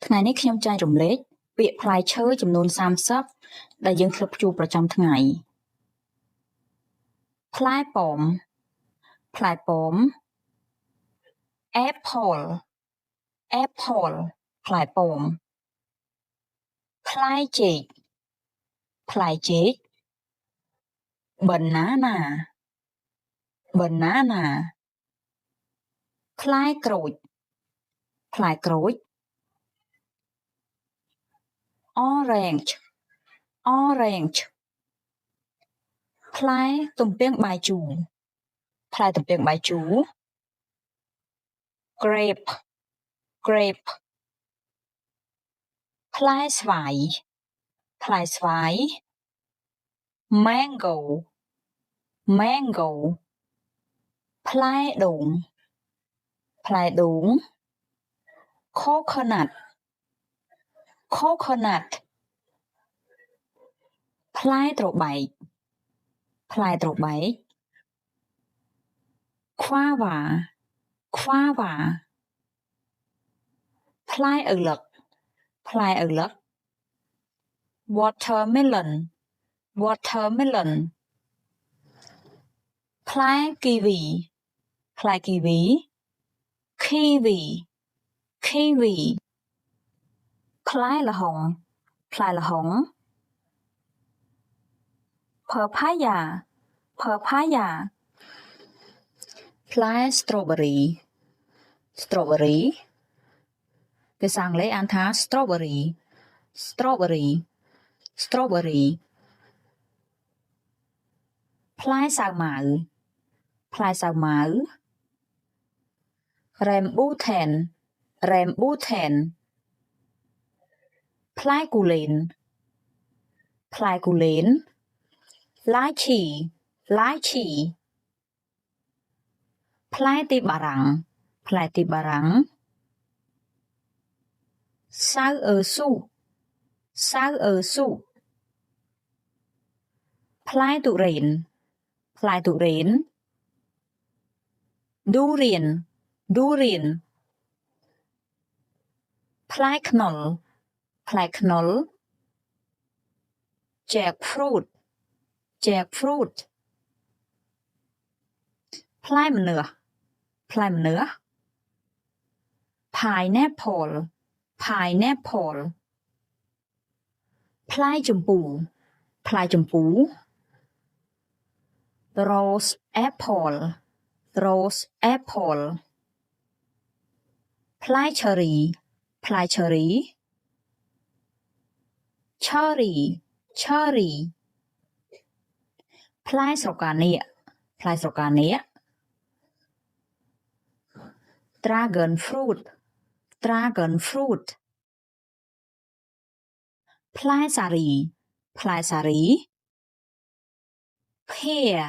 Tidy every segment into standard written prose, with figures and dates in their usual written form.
ថ្ងៃនេះខ្ញុំចែករំលែកពាក្យផ្លែឈើចំនួន30ដែលយើងធ្លាប់ជួបប្រចាំថ្ងៃផ្លែប៉ោម apple ផ្លែប៉ោមផ្លែចេក banana ផ្លែក្រូច orange ផ្លែទំពាំងបាយជូរ grape ផ្លែស្វាយ mango ផ្លែដូង coconut ផ្លែត្របែក guava ផ្លែឪឡឹក watermelon ផ្លែគីវី kiwi ផ្លែល្ហុង papaya ផ្លែ strawberry ភាសាអង់គ្លេសអានថា strawberry ផ្លែសាវម៉ាវ rambutan ផ្លែគូលែន lychee ផ្លែទៀបបារាំង សាវអ៊ឺស៊ូ ផ្លែទុរេន durian ផ្លែខ្នុរ jackfruit ផ្លែម្នាស់ pineapple ផ្លែជម្ពូ rose apple ផ្លែ cherry ផ្លែស្រកានាគ dragon fruit ផ្លែសារី pear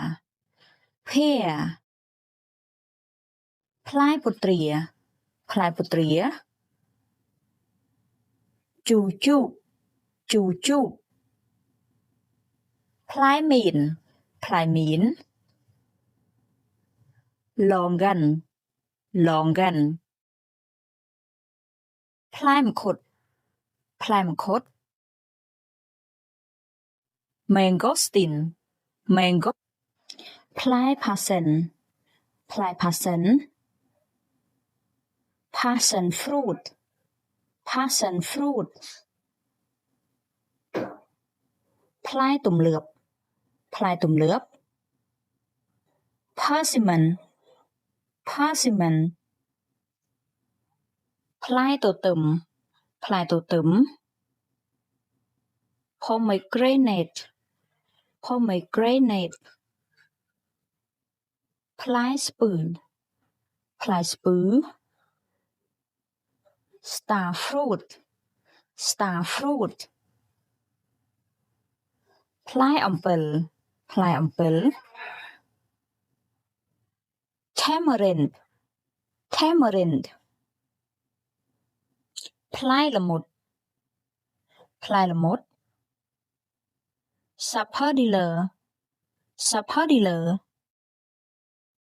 ផ្លែពុទ្រា ជូជូក ផ្លែមៀន longan ផ្លែមង្ឃុត mangosteen ផ្លែផាសសិន passion fruit ផ្លែទំនើប persimmon ផ្លែទទឹម pomegranate ផ្លែស្ពឺ star fruit ផ្លែអំពិល tamarind ផ្លែល្មុត sapodilla